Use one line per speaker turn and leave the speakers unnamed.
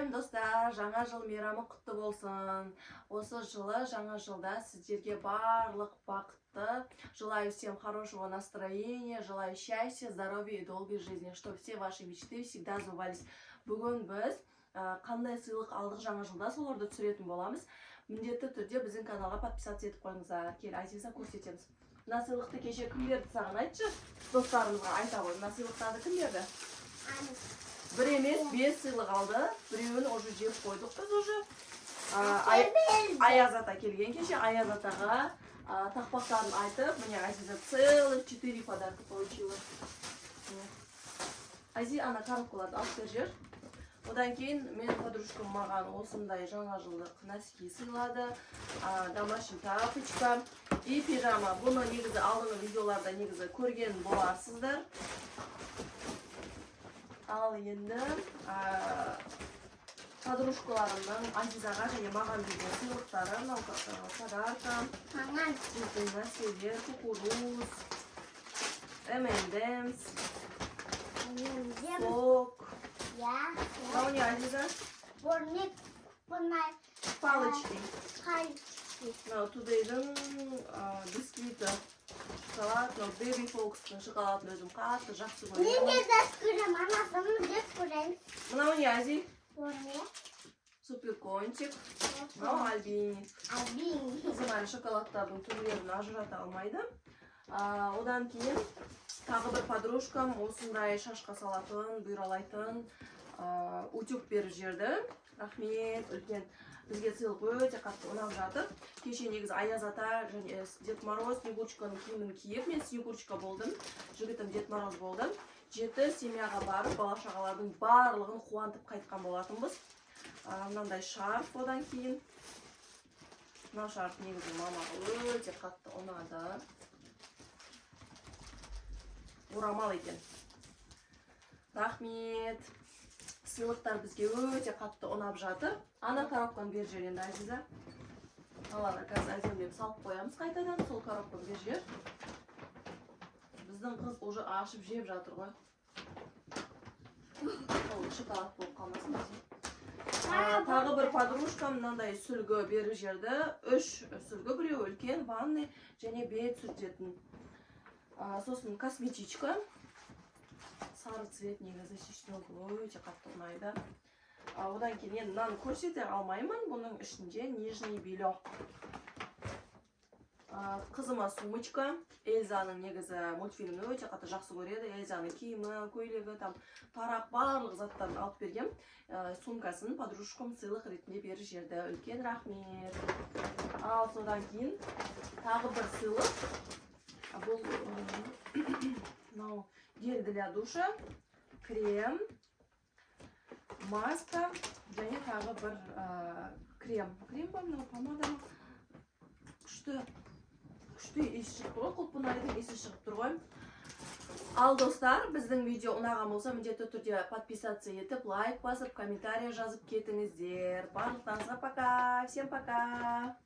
Сәлем достар, жаңа жыл мейрамы құтты болсын. Осы жылы жаңа жылда сіздерге барлық бақытты. Желаю всем хорошего настроения, желаю счастья, здоровья и долгой жизни, чтобы все ваши мечты всегда сбывались. Бүгін біз қандай сыйлық алдық жаңа жылда, соларды түсіретін боламыз. Міндетті түрде біздің каналға подписаться етіп қойыңыздар. Кел, Азиза, көрсетеміз. Мына сыйлықты кеше кім берді саған, айтшы. Достарымызға айта ғой. Мына сыйлықтарды кім берді? Bir емес, 5 сыйлық алды. Біреуін уже жеп қойдық біз уже. Аяз ата келген кеше. Аяз атаға тақпақтарын айтып, міне Азиза целых 4 подарка получила. Ази, ана коробкаларды алып бер жер. Одан кейін мен подружкам маған осындай жаңа жылдық носки сыйлады. Домашний тапочка и пижама. Бұны негізі алдыңғы видеоларда негізі көрген боларсыздар. Ал енді подружкаларымның Азизаға және маған берген сыйлықтары, подарка, цветный носкилер, кукуруз, M&M's, сок. Мынау не, Азиза? Палочки. Мынау Тудейдің бисквиті. Шоколад, Baby Fox'тың шоколадын өзім қатты жақсы көремін.
Мен де көрем, анасын деп көрем.
Мынау не, Ази?
Көрме.
Суперкончик. Мынау Альбини.
Альбини.
Қызым әлі шоколадтардың түрлерін ажырата алмайды. Одан кейін тағы бір подружкам осындай шашқа салатын, бұйралайтын утюг беріп жерді. Рахмет, үлкен. Бізге сыйлық өте қатты ұнап жатыр. Кеше негізі Аяз ата және Дед Мороз Снегурочканың киімін киіп, мен Снегурочка болдым, жігітім Дед Мороз болдым. 7 семьяға барып, бала-шағалардың барлығын қуантып қайтқан болатынбыз. Мынандай шарф одан кейін. Мына шарф негізі мамаға өте қатты ұнады. Орамал екен. Рахмет. Сыйлықтар бізге өте қатты ұнап жатыр. Ана коробканы бер жер енді, Азиза. Алана қазір әдемілеп салып қоямыз қайтадан. Сол коробканы бер жер. Біздің қыз уже ашып жеп жатыр ғой. Ол шоколад болып қалмасын. Тағы бір подружкам мынандай сүлгі бер жерді. 3 сүлгі, біреу үлкен, ванный және бет сүртетін. Сосын косметичка. Сары цвет негізі шешінен өте қатты ұнайды. Одан кейін енді мынаны көрсете алмаймын. Бұның ішінде нижний белье. Қызыма сумочка. Эльзаның негізі мультфильмін өте қатты жақсы көреді. Эльзаның киімі, көйлегі, тарақ барлық заттарын алып берген. Сумкасын подружкам сыйлық ретінде бер жерді. Үлкен рахмет. Ал содан кейін тағы бір сыйлық. Бұл гель для душа, крем, маска және тағы бір крем. Крем ба, мынау помада ма? Күшті иіс шығып тұр ғой, құлпынайдың иісі шығып тұр ғой. Ал достар, біздің видео ұнаған болса, міндетті түрде подписаться етіп, лайк басып, комментарий жазып кетіңіздер. Барлықтарыңызға пока, всем пока.